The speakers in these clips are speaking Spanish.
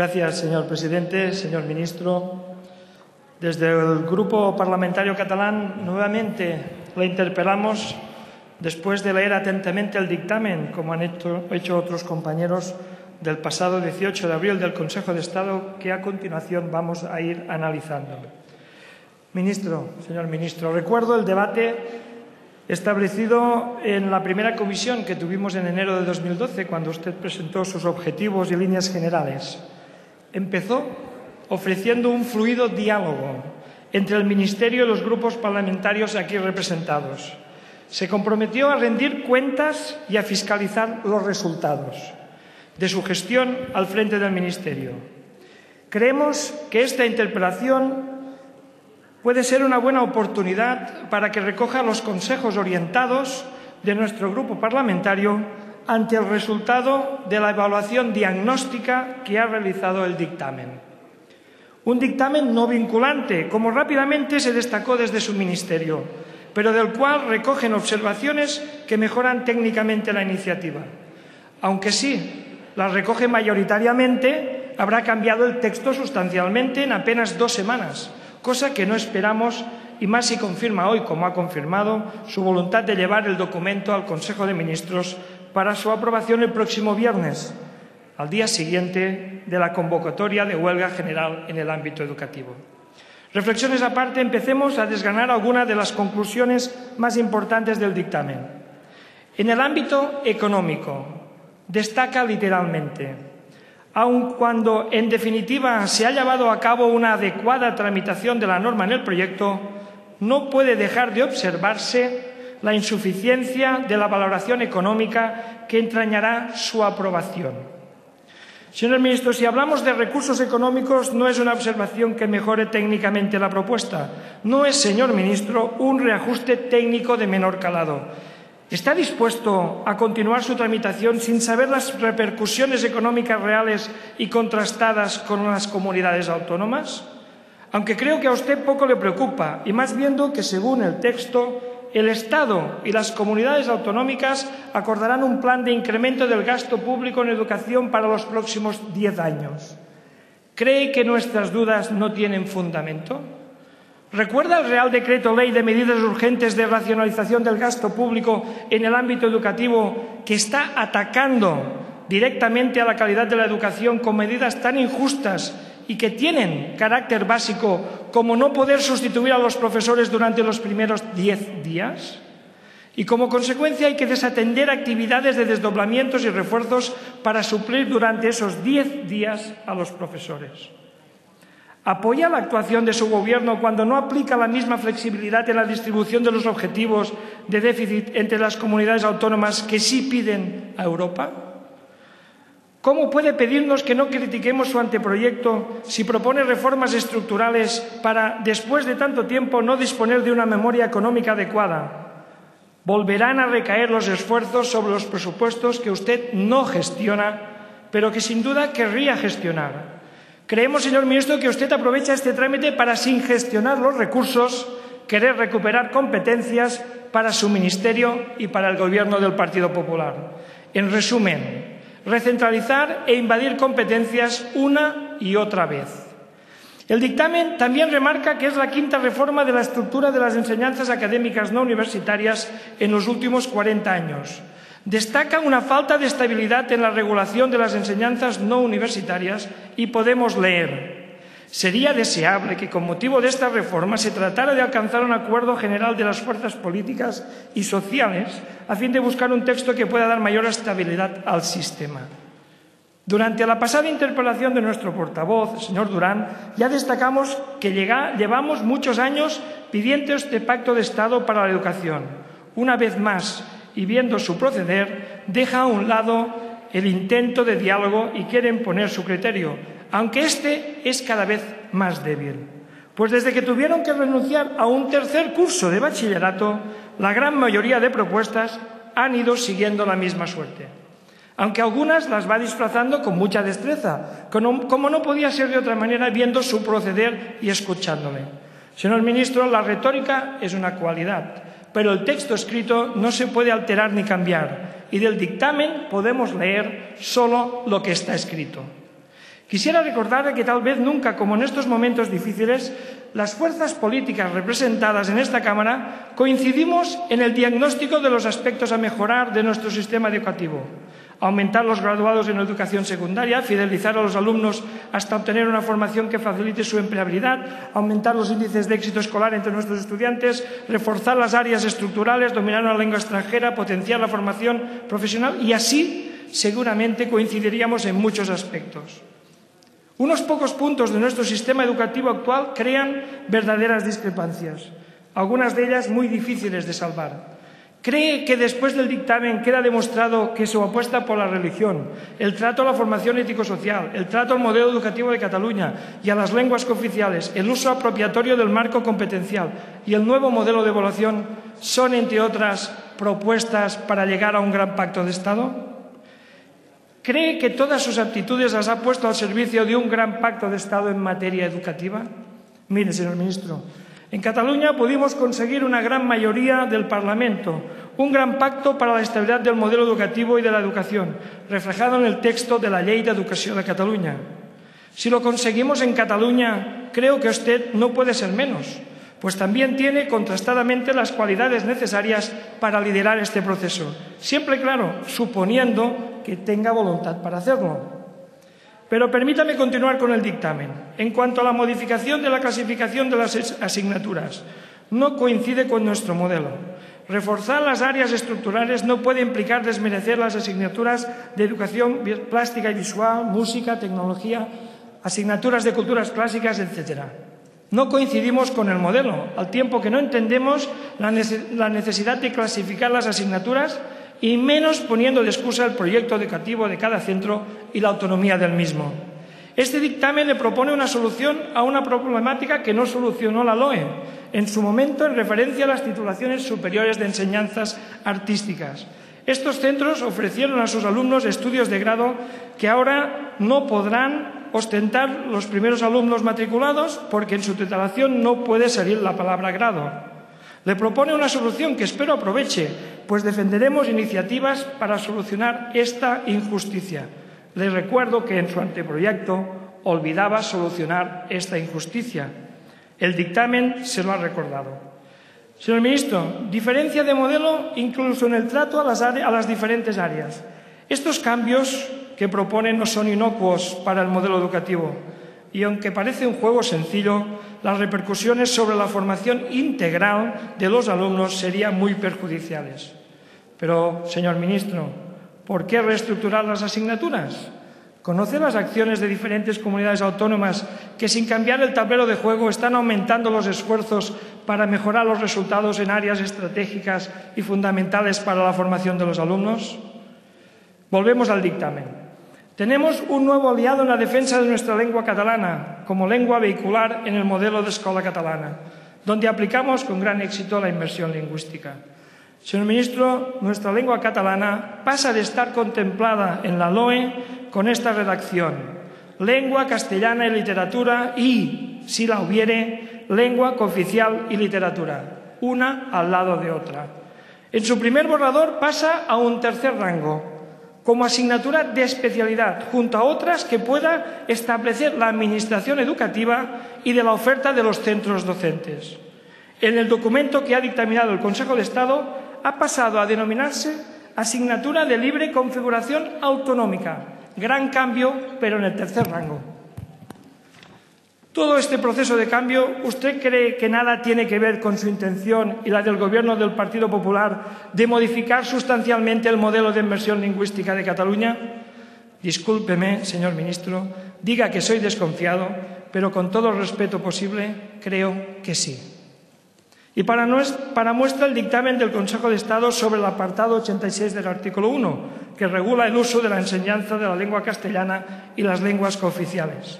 Gracias, señor presidente, señor ministro. Desde el Grupo Parlamentario Catalán nuevamente le interpelamos después de leer atentamente el dictamen, como han hecho otros compañeros, del pasado 18 de abril del Consejo de Estado, que a continuación vamos a ir analizando. Señor ministro, recuerdo el debate establecido en la primera comisión que tuvimos en enero de 2012, cuando usted presentó sus objetivos y líneas generales. Empezó ofreciendo un fluido diálogo entre el Ministerio y los grupos parlamentarios aquí representados. Se comprometió a rendir cuentas y a fiscalizar los resultados de su gestión al frente del Ministerio. Creemos que esta interpelación puede ser una buena oportunidad para que recoja los consejos orientados de nuestro grupo parlamentario ante el resultado de la evaluación diagnóstica que ha realizado el dictamen. Un dictamen no vinculante, como rápidamente se destacó desde su ministerio, pero del cual recogen observaciones que mejoran técnicamente la iniciativa. Aunque sí las recoge mayoritariamente, habrá cambiado el texto sustancialmente en apenas 2 semanas, cosa que no esperamos, y más si confirma hoy, como ha confirmado, su voluntad de llevar el documento al Consejo de Ministros para su aprobación el próximo viernes, al día siguiente de la convocatoria de huelga general en el ámbito educativo. Reflexiones aparte, empecemos a desgranar algunas de las conclusiones más importantes del dictamen. En el ámbito económico, destaca literalmente: aun cuando en definitiva se ha llevado a cabo una adecuada tramitación de la norma en el proyecto, no puede dejar de observarse la insuficiencia de la valoración económica que entrañará su aprobación. Señor ministro, si hablamos de recursos económicos, no es una observación que mejore técnicamente la propuesta. No es, señor ministro, un reajuste técnico de menor calado. ¿Está dispuesto a continuar su tramitación sin saber las repercusiones económicas reales y contrastadas con las comunidades autónomas? Aunque creo que a usted poco le preocupa, y más viendo que, según el texto, el Estado y las comunidades autonómicas acordarán un plan de incremento del gasto público en educación para los próximos 10 años. ¿Cree que nuestras dudas no tienen fundamento? ¿Recuerda el Real Decreto Ley de Medidas Urgentes de Racionalización del Gasto Público en el ámbito educativo, que está atacando directamente a la calidad de la educación con medidas tan injustas y que tienen carácter básico como no poder sustituir a los profesores durante los primeros 10 días? Y como consecuencia hay que desatender actividades de desdoblamientos y refuerzos para suplir durante esos 10 días a los profesores. ¿Apoya la actuación de su Gobierno cuando no aplica la misma flexibilidad en la distribución de los objetivos de déficit entre las comunidades autónomas que sí piden a Europa? ¿Cómo puede pedirnos que no critiquemos su anteproyecto si propone reformas estructurales para, después de tanto tiempo, no disponer de una memoria económica adecuada? Volverán a recaer los esfuerzos sobre los presupuestos que usted no gestiona, pero que sin duda querría gestionar. Creemos, señor ministro, que usted aprovecha este trámite para, sin gestionar los recursos, querer recuperar competencias para su ministerio y para el Gobierno del Partido Popular. En resumen, recentralizar e invadir competencias una y otra vez. El dictamen también remarca que es la 5ª reforma de la estructura de las enseñanzas académicas no universitarias en los últimos 40 años. Destaca una falta de estabilidad en la regulación de las enseñanzas no universitarias y podemos leer: sería deseable que con motivo de esta reforma se tratara de alcanzar un acuerdo general de las fuerzas políticas y sociales a fin de buscar un texto que pueda dar mayor estabilidad al sistema. Durante la pasada interpelación de nuestro portavoz, señor Durán, ya destacamos que llevamos muchos años pidiendo este pacto de Estado para la educación. Una vez más, y viendo su proceder, deja a un lado el intento de diálogo y quiere imponer su criterio, aunque este es cada vez más débil. Pues desde que tuvieron que renunciar a un 3er curso de bachillerato, la gran mayoría de propuestas han ido siguiendo la misma suerte. Aunque algunas las va disfrazando con mucha destreza, como no podía ser de otra manera viendo su proceder y escuchándome. Señor ministro, la retórica es una cualidad, pero el texto escrito no se puede alterar ni cambiar, y del dictamen podemos leer solo lo que está escrito. Quisiera recordarle que tal vez nunca, como en estos momentos difíciles, las fuerzas políticas representadas en esta Cámara coincidimos en el diagnóstico de los aspectos a mejorar de nuestro sistema educativo. Aumentar los graduados en educación secundaria, fidelizar a los alumnos hasta obtener una formación que facilite su empleabilidad, aumentar los índices de éxito escolar entre nuestros estudiantes, reforzar las áreas estructurales, dominar una lengua extranjera, potenciar la formación profesional y así seguramente coincidiríamos en muchos aspectos. Unos pocos puntos de nuestro sistema educativo actual crean verdaderas discrepancias, algunas de ellas muy difíciles de salvar. ¿Cree que después del dictamen queda demostrado que su apuesta por la religión, el trato a la formación ético-social, el trato al modelo educativo de Cataluña y a las lenguas cooficiales, el uso apropiatorio del marco competencial y el nuevo modelo de evaluación son, entre otras, propuestas para llegar a un gran pacto de Estado? ¿Cree que todas sus aptitudes las ha puesto al servicio de un gran pacto de Estado en materia educativa? Mire, señor ministro, en Cataluña pudimos conseguir una gran mayoría del Parlamento, un gran pacto para la estabilidad del modelo educativo y de la educación, reflejado en el texto de la Llei d'Educació de Cataluña. Si lo conseguimos en Cataluña, creo que usted no puede ser menos, pues también tiene contrastadamente las cualidades necesarias para liderar este proceso. Siempre, claro, suponiendo que tenga voluntad para hacerlo. Pero permítame continuar con el dictamen. En cuanto a la modificación de la clasificación de las asignaturas, no coincide con nuestro modelo. Reforzar las áreas estructurales no puede implicar desmerecer las asignaturas de educación plástica y visual, música, tecnología, asignaturas de culturas clásicas, etc. No coincidimos con el modelo, al tiempo que no entendemos la necesidad de clasificar las asignaturas y menos poniendo de excusa el proyecto educativo de cada centro y la autonomía del mismo. Este dictamen le propone una solución a una problemática que no solucionó la LOE en su momento en referencia a las titulaciones superiores de enseñanzas artísticas. Estos centros ofrecieron a sus alumnos estudios de grado que ahora no podrán ostentar los primeros alumnos matriculados porque en su titulación no puede salir la palabra grado. Le propone una solución que espero aproveche, pues defenderemos iniciativas para solucionar esta injusticia. Le recuerdo que en su anteproyecto olvidaba solucionar esta injusticia. El dictamen se lo ha recordado. Señor ministro, diferencia de modelo incluso en el trato a las diferentes áreas. Estos cambios que proponen no son inocuos para el modelo educativo y, aunque parece un juego sencillo, las repercusiones sobre la formación integral de los alumnos serían muy perjudiciales. Pero, señor ministro, ¿por qué reestructurar las asignaturas? ¿Conoce las acciones de diferentes comunidades autónomas que, sin cambiar el tablero de juego, están aumentando los esfuerzos para mejorar los resultados en áreas estratégicas y fundamentales para la formación de los alumnos? Volvemos al dictamen. Tenemos un nuevo aliado en la defensa de nuestra lengua catalana como lengua vehicular en el modelo de escuela catalana, donde aplicamos con gran éxito la inmersión lingüística. Señor ministro, nuestra lengua catalana pasa de estar contemplada en la LOE con esta redacción: lengua castellana y literatura y, si la hubiere, lengua cooficial y literatura, una al lado de otra. En su primer borrador pasa a un tercer rango, como asignatura de especialidad, junto a otras que pueda establecer la Administración educativa y de la oferta de los centros docentes. En el documento que ha dictaminado el Consejo de Estado ha pasado a denominarse asignatura de libre configuración autonómica. Gran cambio, pero en el tercer rango. Todo este proceso de cambio, ¿usted cree que nada tiene que ver con su intención y la del Gobierno del Partido Popular de modificar sustancialmente el modelo de inmersión lingüística de Cataluña? Discúlpeme, señor ministro, diga que soy desconfiado, pero con todo el respeto posible, creo que sí. Y para muestra el dictamen del Consejo de Estado sobre el apartado 86 del artículo 1, que regula el uso de la enseñanza de la lengua castellana y las lenguas cooficiales.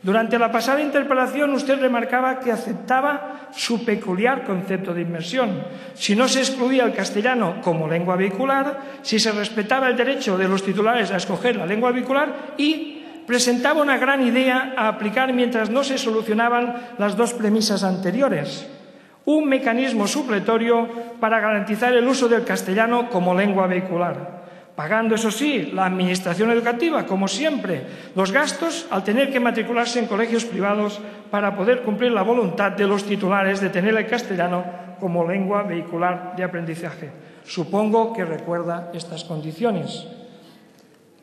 Durante la pasada interpelación usted remarcaba que aceptaba su peculiar concepto de inmersión. Si no se excluía el castellano como lengua vehicular, si se respetaba el derecho de los titulares a escoger la lengua vehicular y presentaba una gran idea a aplicar mientras no se solucionaban las dos premisas anteriores: un mecanismo supletorio para garantizar el uso del castellano como lengua vehicular. pagando, eso sí, la administración educativa, como siempre, los gastos al tener que matricularse en colegios privados para poder cumplir la voluntad de los titulares de tener el castellano como lengua vehicular de aprendizaje. Supongo que recuerda estas condiciones.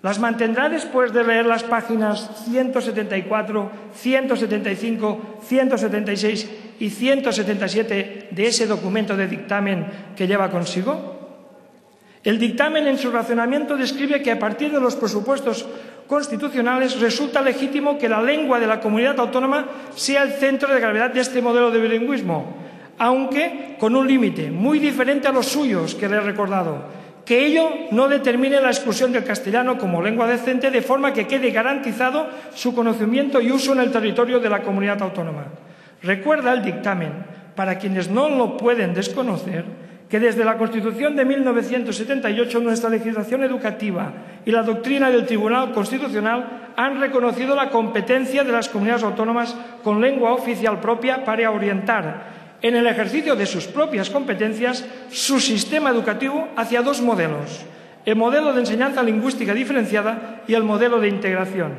Las mantendrá después de leer las páginas 174, 175, 176 y 177 de ese documento de dictamen que lleva consigo. El dictamen, en su razonamiento, describe que a partir de los presupuestos constitucionales resulta legítimo que la lengua de la comunidad autónoma sea el centro de gravedad de este modelo de bilingüismo, aunque con un límite muy diferente a los suyos que le he recordado, que ello no determine la exclusión del castellano como lengua decente, de forma que quede garantizado su conocimiento y uso en el territorio de la comunidad autónoma. Recuerda el dictamen, para quienes no lo pueden desconocer, que desde la Constitución de 1978 nuestra legislación educativa y la doctrina del Tribunal Constitucional han reconocido la competencia de las comunidades autónomas con lengua oficial propia para orientar, en el ejercicio de sus propias competencias, su sistema educativo hacia dos modelos: el modelo de enseñanza lingüística diferenciada y el modelo de integración.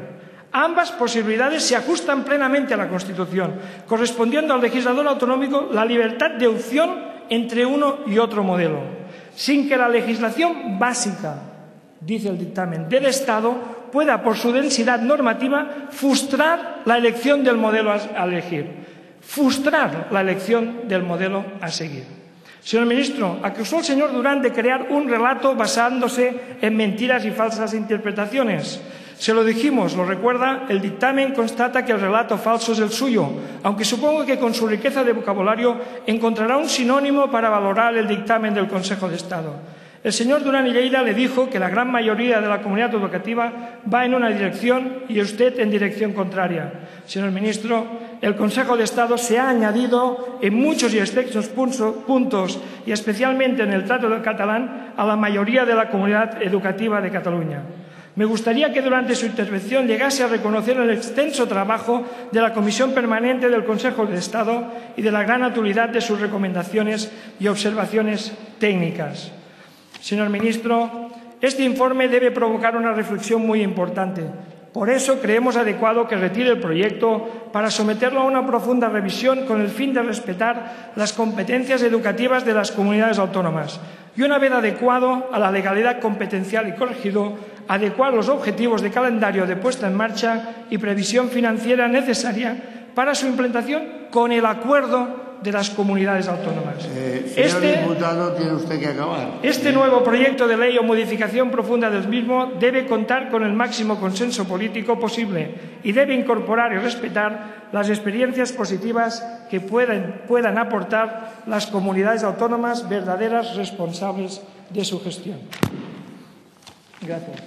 Ambas posibilidades se ajustan plenamente a la Constitución, correspondiendo al legislador autonómico la libertad de opción entre uno y otro modelo, sin que la legislación básica, dice el dictamen, del Estado pueda, por su densidad normativa, frustrar la elección del modelo a elegir, frustrar la elección del modelo a seguir. Señor ministro, acusó el señor Durán de crear un relato basándose en mentiras y falsas interpretaciones. Se lo dijimos, lo recuerda, el dictamen constata que el relato falso es el suyo, aunque supongo que con su riqueza de vocabulario encontrará un sinónimo para valorar el dictamen del Consejo de Estado. El señor Durán y Lleida le dijo que la gran mayoría de la comunidad educativa va en una dirección y usted en dirección contraria. Señor ministro, el Consejo de Estado se ha añadido en muchos y extensos puntos, y especialmente en el trato del catalán, a la mayoría de la comunidad educativa de Cataluña. Me gustaría que durante su intervención llegase a reconocer el extenso trabajo de la Comisión Permanente del Consejo de Estado y de la gran utilidad de sus recomendaciones y observaciones técnicas. Señor ministro, este informe debe provocar una reflexión muy importante. Por eso creemos adecuado que retire el proyecto para someterlo a una profunda revisión con el fin de respetar las competencias educativas de las comunidades autónomas y, una vez adecuado a la legalidad competencial y corregido, adecuar los objetivos de calendario de puesta en marcha y previsión financiera necesaria para su implementación con el acuerdo de las comunidades autónomas. Señor diputado, tiene usted que acabar. Este nuevo proyecto de ley o modificación profunda del mismo debe contar con el máximo consenso político posible y debe incorporar y respetar las experiencias positivas que puedan aportar las comunidades autónomas verdaderas responsables de su gestión. Gracias.